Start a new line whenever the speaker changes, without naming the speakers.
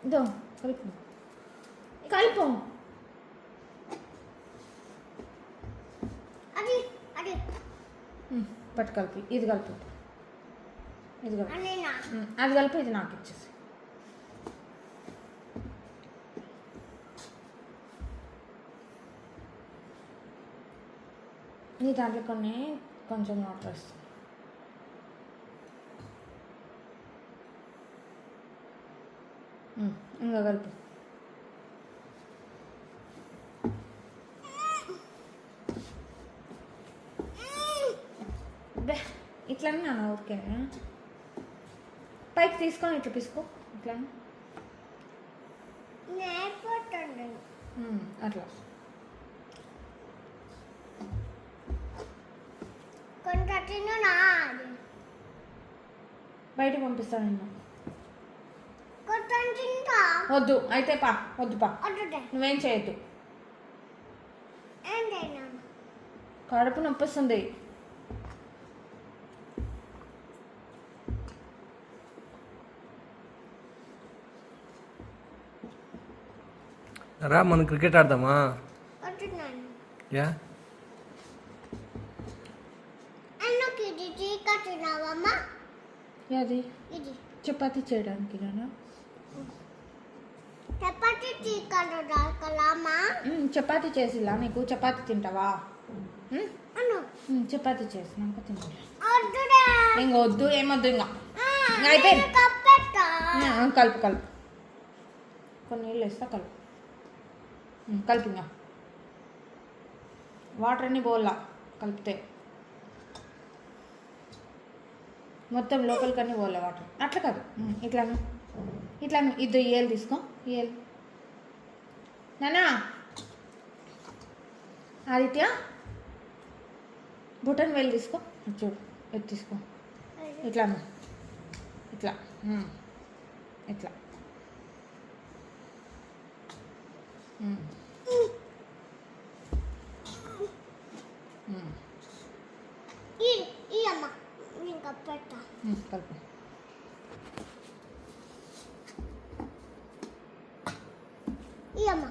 ఇదో కలుపు కలుపు.
అది అది
పట్టు కలిపి. ఇది కలుపు, ఇది కలుపు. అది కలిపి, ఇది నాకు ఇచ్చేసి. నీ దాంట్లో కొన్ని కొంచెం వాటర్ వేస్తాను. ఇంకా కలుపు. ఇట్లా నాన్న ఓకే. పైకి తీసుకొని ఇట్లా తీసుకో. ఇట్లా అట్లా బయటకు పంపిస్తాను నిన్ను. వద్దు అయితే పా, వద్దు పా, నువ్వేం చేయొద్దు. కడుపు నొప్పి వస్తుంది.
రా మనం క్రికెట్ ఆడదామా? యా
అది చపాతీ చేయడానికి నాన్న. చపాతీ చేసిలా నీకు? చపాతీ తింటావా? చపాతీ చేసినాక తింటా. ఇంక వద్దు, ఏమొద్దు, ఇంకా అయిపోయింది. కలుపు కలుపు. కొన్ని నీళ్ళు వేస్తా, కలుపు కలుపు. ఇంకా వాటర్ అన్నీ పోలా కలిపితే, మొత్తం లోపలికన్నీ పోలే వాటర్. అట్లా కాదు, ఇట్లాను ఇట్లాను. ఇద్దరు ఏలు తీసుకో. ఏలు నానా. ఆదిత్య బుటన్ వేలు తీసుకో. చూడు ఎత్తు తీసుకో. ఇట్లాను ఇట్లా ఇట్లా. కలుపు.
ఈ అమ్మ